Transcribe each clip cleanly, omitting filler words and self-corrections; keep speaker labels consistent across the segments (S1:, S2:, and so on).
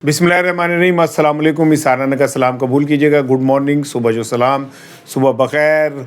S1: बिस्मिल्लाहिर्रहमानिर्रहीम, अस्सलाम वालेकुम। इस साराना का सलाम कबूल कीजिएगा। गुड मॉर्निंग, सुबह जो सलाम, सुबह बखैर,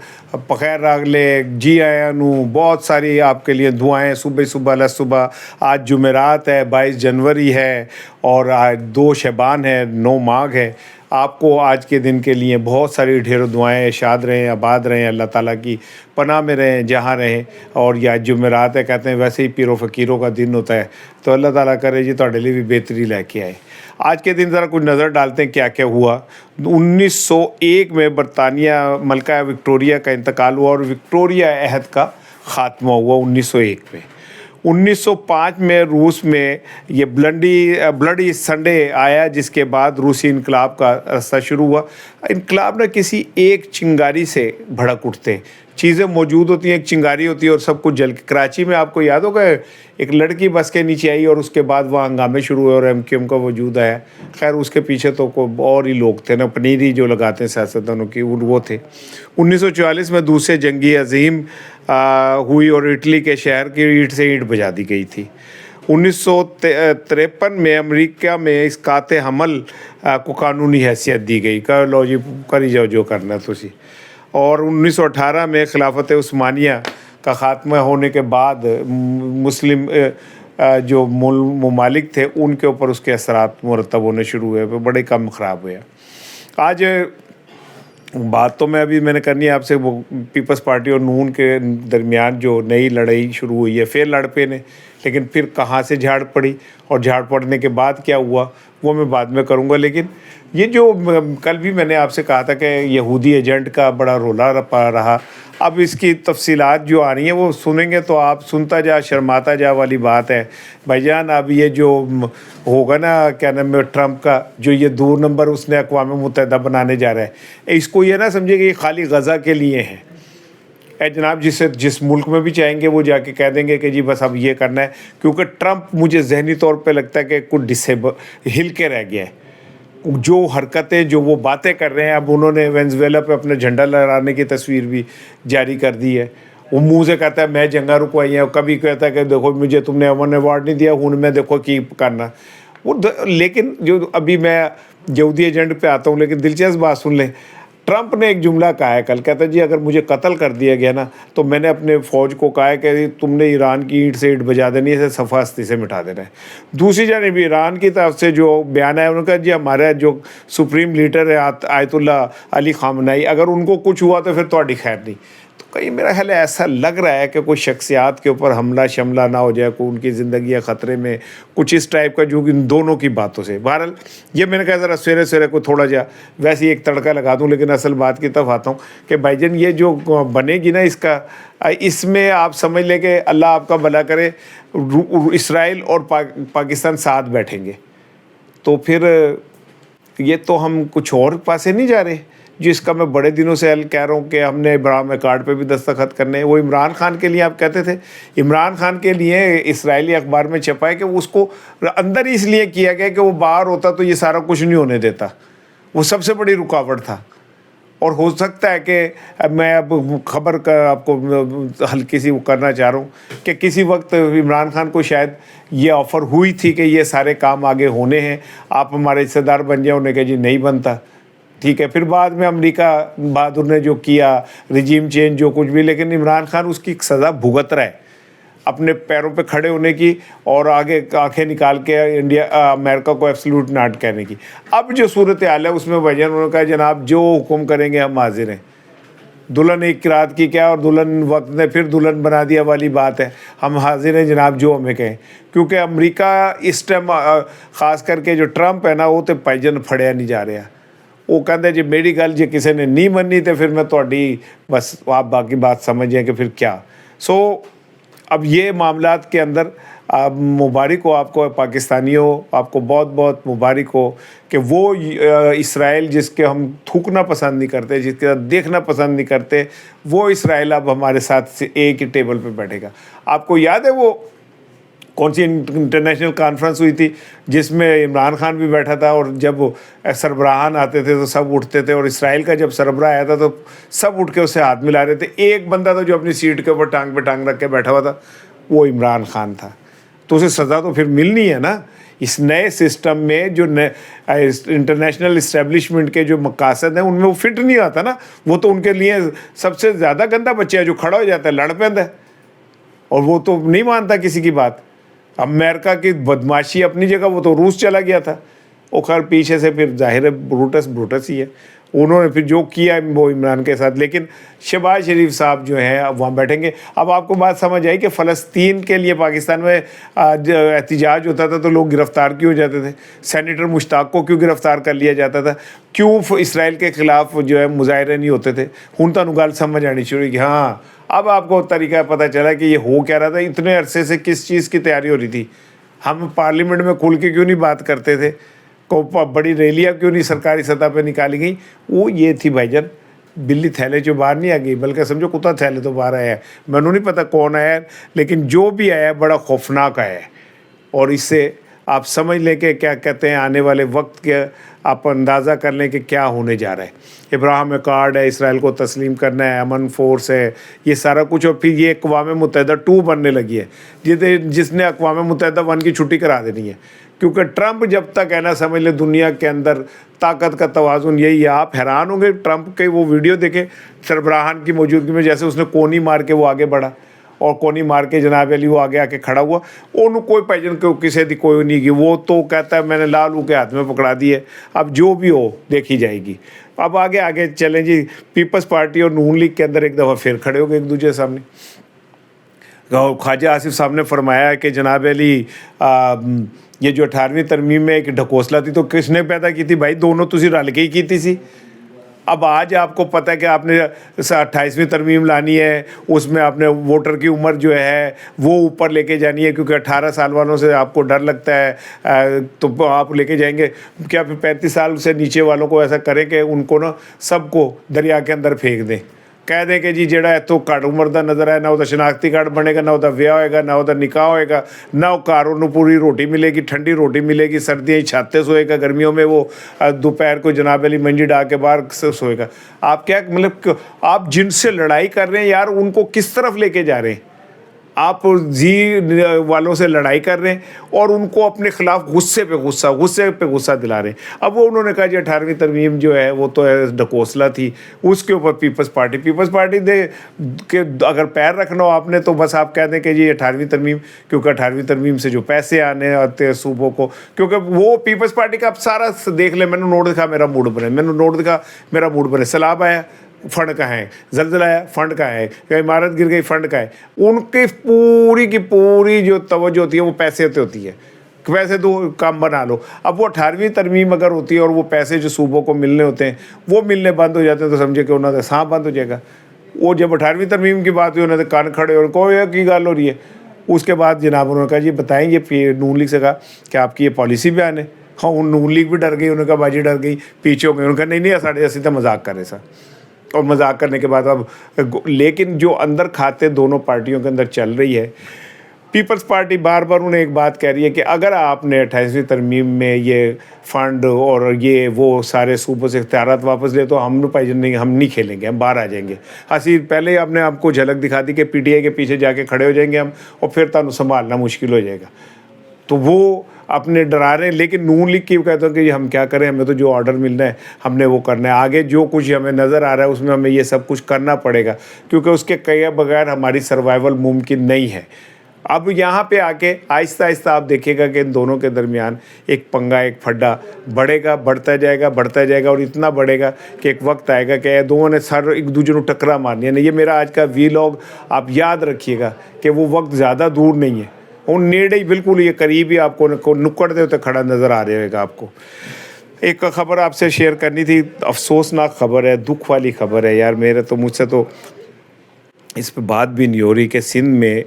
S1: बखैर रागले, जी आया नू। बहुत सारी आपके लिए दुआएं सुबह सुबह सुबह। आज जुमेरात है, 22 जनवरी है और आज 2 शबान है, 9 माघ है। आपको आज के दिन के लिए बहुत सारी ढेरों दुआएं। शाद रहें, आबाद रहें, अल्लाह ताला की पनाह में रहें जहाँ रहें। और या जुमेरात है, कहते हैं वैसे ही पीरों फ़कीरों का दिन होता है, तो अल्लाह ताला करे जी ਤੁਹਾਡੇ ਲਈ भी बेहतरी लेके आए। आज के दिन ज़रा कुछ नज़र डालते हैं क्या क्या हुआ। 1901 में बरतानिया मलका विक्टोरिया का इंतकाल हुआ और विक्टोरिया अहद का ख़ात्मा हुआ 1901 में। 1905 में रूस में ये ब्लडी संडे आया, जिसके बाद रूसी इनकलाब का रास्ता शुरू हुआ। इनकलाब ना किसी एक चिंगारी से भड़क उठते, चीज़ें मौजूद होती हैं, एक चिंगारी होती है और सब कुछ जल के। कराची में आपको याद होगा एक लड़की बस के नीचे आई और उसके बाद वहाँ हंगामे शुरू हुए और MQM का वजूद आया। खैर उसके पीछे तो और ही लोग थे ना, पनीरी जो लगाते हैं सियासतदानों की, वो थे। 1944 में दूसरे जंगी अजीम हुई और इटली के शहर की ईंट से ईंट बजा दी गई थी। 1953 में अमेरिका में इस काते हमल को कानूनी हैसियत दी गई, कर लो जी, करी जाओ जो करना तुसी। और 1918 में खिलाफत उस्मानिया का ख़ात्मा होने के बाद मुस्लिम जो ममालिक थे उनके ऊपर उसके असरात मुरतब होने शुरू हुए, बड़े कम ख़राब हुए। आज बात तो मैंने करनी है आपसे, वो पीपल्स पार्टी और नून के दरमियान जो नई लड़ाई शुरू हुई है। फिर लड़ पे ने, लेकिन फिर कहाँ से झाड़ पड़ी और झाड़ पड़ने के बाद क्या हुआ वो मैं बाद में करूँगा। लेकिन ये जो कल भी मैंने आपसे कहा था कि यहूदी एजेंट का बड़ा रोला रहा, अब इसकी तफसीलात जो आ रही हैं वो सुनेंगे तो आप सुनता जा शर्माता जा वाली बात है भाईजान। अब ये जो होगा ना, क्या नाम है, ट्रंप का जो ये 2 नंबर उसने अक़वाम मुत्तहिदा बनाने जा रहा है, इसको ये ना समझिए कि खाली गज़ा के लिए है। जनाब जिस मुल्क में भी चाहेंगे वो जाके कह देंगे कि जी बस अब ये करना है, क्योंकि ट्रंप मुझे ज़हनी तौर पे लगता है कि कुछ हिल के रह गया है। जो हरकतें जो वो बातें कर रहे हैं, अब उन्होंने वेनेज़ुएला पे अपना झंडा लहराने की तस्वीर भी जारी कर दी है। वो मुंह से कहता है मैं जंगा रुकवाई है, कभी कहता है कि देखो मुझे तुमने अमन अवार्ड नहीं दिया, हूँ मैं देखो की करना वो। लेकिन जो अभी मैं यहूदी एजेंट पे आता हूँ, लेकिन दिलचस्प बात सुन लें। ट्रंप ने एक जुमला कहा है कल, कहता है जी अगर मुझे कत्ल कर दिया गया ना तो मैंने अपने फ़ौज को कहा है कि तुमने ईरान की ईंट से ईंट बजा देनी है, सफ़ा हस्ती से मिटा देना है। दूसरी जानिब ईरान की तरफ से जो बयान है उनका, जी हमारा जो सुप्रीम लीडर है आयतुल्ला अली ख़ामनेई, अगर उनको कुछ हुआ तो फिर तो खैर नहीं। तो कहीं मेरा ख्याल है ऐसा लग रहा है कि कोई शख्सियात के ऊपर हमला शमला ना हो जाए, कोई उनकी ज़िंदगी ख़तरे में, कुछ इस टाइप का, जो इन दोनों की बातों से। बहरहाल ये मैंने कहा ज़रा सवेरे सवेरे को थोड़ा जा वैसे ही एक तड़का लगा दूं, लेकिन असल बात की तरफ आता हूँ कि भाईजान ये जो बनेगी ना इसमें आप समझ लें कि अल्लाह आपका भला करे, इसराइल और पाकिस्तान साथ बैठेंगे तो फिर ये तो हम कुछ और पासे नहीं जा रहे, जिसका मैं बड़े दिनों से कह रहा हूँ कि हमने इब्राहिम अकॉर्ड पे भी दस्तखत करने हैं। वो इमरान खान के लिए आप कहते थे, इमरान खान के लिए इसराइली अखबार में छपा है कि उसको अंदर ही इसलिए किया गया कि वो बाहर होता तो ये सारा कुछ नहीं होने देता, वो सबसे बड़ी रुकावट था। और हो सकता है कि मैं अब खबर का आपको हल्की सी करना चाह रहा हूँ कि किसी वक्त इमरान खान को शायद ये ऑफ़र हुई थी कि ये सारे काम आगे होने हैं, आप हमारे हिस्सेदार बन जाओ। उन्होंने कहा जी नहीं बनता, ठीक है। फिर बाद में अमेरिका बहादुर ने जो किया, रिजीम चेंज जो कुछ भी, लेकिन इमरान खान उसकी सज़ा भुगत रहा है अपने पैरों पे खड़े होने की और आगे आंखें निकाल के अमेरिका को एब्सोल्यूट नॉट कहने की। अब जो सूरत हाल है उसमें वजह उन्होंने कहा जनाब जो हुक्म करेंगे हम हाजिर हैं। दुल्हन एक रात की क्या और दुल्हन वक्त ने फिर दुल्हन बना दिया वाली बात है, हम हाजिर हैं जनाब जो हमें कहें। क्योंकि अमेरिका इस टाइम ख़ास करके जो ट्रंप है ना, वो तो भाईजान फड़िया नहीं जा रहा। वो कहते जी मेरी गल जो किसी ने नहीं मनी तो फिर मैं थोड़ी बस आप बाकी बात समझिए कि फिर क्या। अब ये मामलात के अंदर मुबारक हो आपको पाकिस्तानियों, आपको बहुत बहुत मुबारक हो कि वो इसराइल जिसके हम थूकना पसंद नहीं करते, जिसके देखना पसंद नहीं करते, वो इसराइल अब हमारे साथ से एक ही टेबल पे बैठेगा। आपको याद है वो कौन सी इंटरनेशनल कॉन्फ्रेंस हुई थी जिसमें इमरान खान भी बैठा था और जब सरबराहान आते थे तो सब उठते थे, और इसराइल का जब सरबराह आया था तो सब उठ के उससे हाथ मिला रहे थे। एक बंदा था जो अपनी सीट के ऊपर टांग पे टांग रख के बैठा हुआ था, वो इमरान खान था। तो उसे सज़ा तो फिर मिलनी है ना। इस नए सिस्टम में जो इंटरनेशनल इस्टेब्लिशमेंट के जो मकासद हैं उनमें वो फिट नहीं आता ना। वो तो उनके लिए सबसे ज़्यादा गंदा बच्चा है जो खड़ा हो जाता है, लड़ पैदा है, और वो तो नहीं मानता किसी की बात। अमेरिका की बदमाशी अपनी जगह, वो तो रूस चला गया था, वो खैर पीछे से फिर जाहिर है ब्रूटस ही है, उन्होंने फिर जो किया वो इमरान के साथ। लेकिन शहबाज शरीफ साहब जो हैं अब वहाँ बैठेंगे। अब आपको बात समझ आई कि फ़लस्तीन के लिए पाकिस्तान में एहतजाज होता था तो लोग गिरफ़्तार क्यों हो जाते थे, सेनेटर मुश्ताक को क्यों गिरफ़्तार कर लिया जाता था, क्यों इसराइल के ख़िलाफ़ जो है मुजाहरे नहीं होते थे। हुण तुहानूं गल समझ आनी शुरू कि हाँ अब आपको तरीका पता चला कि ये हो क्या रहा था, इतने अरसे से किस चीज़ की तैयारी हो रही थी। हम पार्लियामेंट में खुल के क्यों नहीं बात करते थे, को बड़ी रैलियाँ क्यों नहीं सरकारी सतह पे निकाली गई। वो ये थी भाईजान, बिल्ली थैले चो बाहर नहीं आ गई, बल्कि समझो कुत्ता थैले तो बाहर आया है। मैनू नहीं पता कौन आया है, लेकिन जो भी आया है बड़ा खौफनाक आया है। और इससे आप समझ लें कि क्या कहते हैं, आने वाले वक्त के आप अंदाज़ा कर लें कि क्या होने जा रहा है। इब्राहिम अकॉर्ड है, इसराइल को तस्लीम करना है, अमन फोर्स है, ये सारा कुछ। और फिर ये अक़वाम मुत्तहिदा 2 बनने लगी है, जिसने अक़वाम मुत्तहिदा 1 की छुट्टी करा देनी है। क्योंकि ट्रंप जब तक है ना, समझ ले दुनिया के अंदर ताकत का तवाज़ुन यही है। आप हैरान होंगे ट्रंप के वो वीडियो देखें सरबराहान की मौजूदगी में, जैसे उसने कोनी मार के वो आगे बढ़ा, और कोनी मार के जनाब अली वो आगे आके खड़ा हुआ। उन्होंने कोई पैजन को किसी दी कोई नहीं की, वो तो कहता है मैंने लालू के हाथ में पकड़ा दी है। अब जो भी हो देखी जाएगी। अब आगे आगे चलें जी। पीपल्स पार्टी और नून लीग के अंदर एक दफ़ा फिर खड़े हो गए एक दूसरे के सामने। ख्वाजा आसिफ साहब ने फरमाया है कि जनाब अली ये जो 18वीं तरमीम में एक ढकोसला थी तो किसने पैदा की थी भाई, दोनों तुसी रल के ही की थी सी। अब आज आपको पता है कि आपने 28वीं तरमीम लानी है, उसमें आपने वोटर की उम्र जो है वो ऊपर लेके जानी है, क्योंकि 18 साल वालों से आपको डर लगता है, तो आप लेके जाएंगे क्या फिर 35 साल से नीचे वालों को ऐसा करें कि उनको ना सबको दरिया के अंदर फेंक दें, कह दें कि जी जेड़ा इतों घट उम्र का नज़र है ना वो शनाख्ती कार्ड बनेगा, ना वो ब्याह होएगा, ना वो निकाह होएगा, ना वो घर उन्होंने पूरी रोटी मिलेगी, ठंडी रोटी मिलेगी, सर्दियाँ छाते सोएगा, गर्मियों में वो दोपहर को जनाब अली मंजी डाल के बाहर सोएगा। आप क्या मतलब आप जिनसे लड़ाई कर रहे हैं यार, उनको किस तरफ लेके जा रहे हैं। आप जी वालों से लड़ाई कर रहे हैं और उनको अपने ख़िलाफ़ गुस्से पे गुस्सा दिला रहे हैं। अब वो उन्होंने कहा जी 18वीं तरमीम जो है वो तो ढकोसला थी, उसके ऊपर पीपल्स पार्टी दे के अगर पैर रखना हो आपने तो बस आप कह दें कि जी 18वीं तरमीम, क्योंकि 18वीं तरमीम से जो पैसे आने आते हैं सूबों को, क्योंकि वो पीपल्स पार्टी का आप सारा देख लें। मैंने नोट दिखा मेरा मूड बने, सैलाब आया फंड का है, जल्जला आया फंड का है, या इमारत गिर गई फंड का है। उनकी पूरी की पूरी जो तवज्जो होती है वो पैसे पे होती है, पैसे दो काम बना लो। अब वो 18वीं तरमीम अगर होती है और वो पैसे जो सूबों को मिलने होते हैं वो मिलने बंद हो जाते हैं, तो समझे कि उन्होंने सांप बंद हो जाएगा। वो जब 18वीं तरमीम की बात हुई उन्होंने कान खड़े और कोई की गल हो रही है। उसके बाद जनाब उन्होंने कहा जी बताएँ, ये नून लीग से कहा कि आपकी ये पॉलिसी बयान है। हाँ, नून लीग भी डर गई, उन्होंने कहा बाजी डर गई, पीछे हो गए। उन्होंने कहा नहीं साढ़े अस्सी तो मजाक कर रहे सर। और मजाक करने के बाद अब लेकिन जो अंदर खाते दोनों पार्टियों के अंदर चल रही है, पीपल्स पार्टी बार बार उन्हें एक बात कह रही है कि अगर आपने 28वीं तरमीम में ये फ़ंड और ये वो सारे सूबों से इख्तियारात वापस ले तो हम नहीं खेलेंगे, हम बाहर आ जाएंगे। हसी पहले आपने आपको झलक दिखा दी कि पीटीआई के पीछे जाके खड़े हो जाएंगे हम, और फिर तुहानू संभालना मुश्किल हो जाएगा। तो वो अपने डरा रहे हैं। लेकिन नून लीग की कहते हैं कि हम क्या करें, हमें तो जो ऑर्डर मिलना है हमने वो करना है, आगे जो कुछ हमें नज़र आ रहा है उसमें हमें ये सब कुछ करना पड़ेगा, क्योंकि उसके कई बगैर हमारी सर्वाइवल मुमकिन नहीं है। अब यहाँ पे आके आहिस्ता आहिस्ता आप देखिएगा कि इन दोनों के दरमियान एक पंगा, एक फड्डा बढ़ता जाएगा और इतना बढ़ेगा कि एक वक्त आएगा कि दोनों ने सर एक दूसरे को टकरा मारनी है। ये मेरा आज का वीलॉग आप याद रखिएगा कि वो वक्त ज़्यादा दूर नहीं है, उन नेड़े ही बिल्कुल ये करीब ही आपको नुक्कड़ दे होते खड़ा नज़र आ रहा होगा आपको। एक खबर आपसे शेयर करनी थी, अफसोसनाक खबर है, दुख वाली खबर है यार। मुझसे तो इस पर बात भी नहीं हो रही कि सिंध में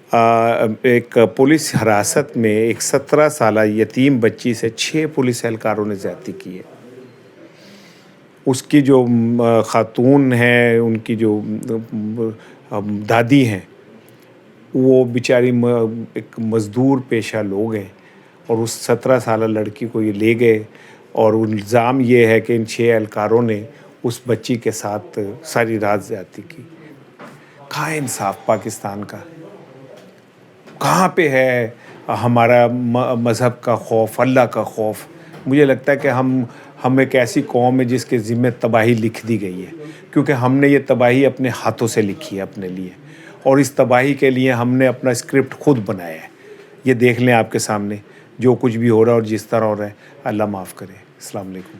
S1: एक पुलिस हिरासत में एक 17 साल यतीम बच्ची से 6 पुलिस एहलकारों ने ज़्यादती की है। उसकी जो खातून है, उनकी जो दादी हैं, वो बेचारी एक मज़दूर पेशा लोग हैं, और उस 17 साल लड़की को ये ले गए, और इल्ज़ाम ये है कि इन 6 एहलकारों ने उस बच्ची के साथ सारी रात ज़्यादती की। कहाँ है इंसाफ पाकिस्तान का, कहाँ पे है ہمارا مذہب کا خوف، اللہ کا خوف. مجھے لگتا ہے کہ ہم ایک ایسی قوم ہے جس کے ذمہ تباہی لکھ دی گئی ہے، کیونکہ ہم نے یہ تباہی اپنے ہاتھوں سے لکھی ہے اپنے لیے، اور اس تباہی کے لیے ہم نے اپنا اسکرپٹ خود بنایا ہے. یہ دیکھ لیں آپ کے سامنے جو کچھ بھی ہو رہا ہے اور جس طرح ہو رہا ہے. اللہ معاف کرے. السلام علیکم.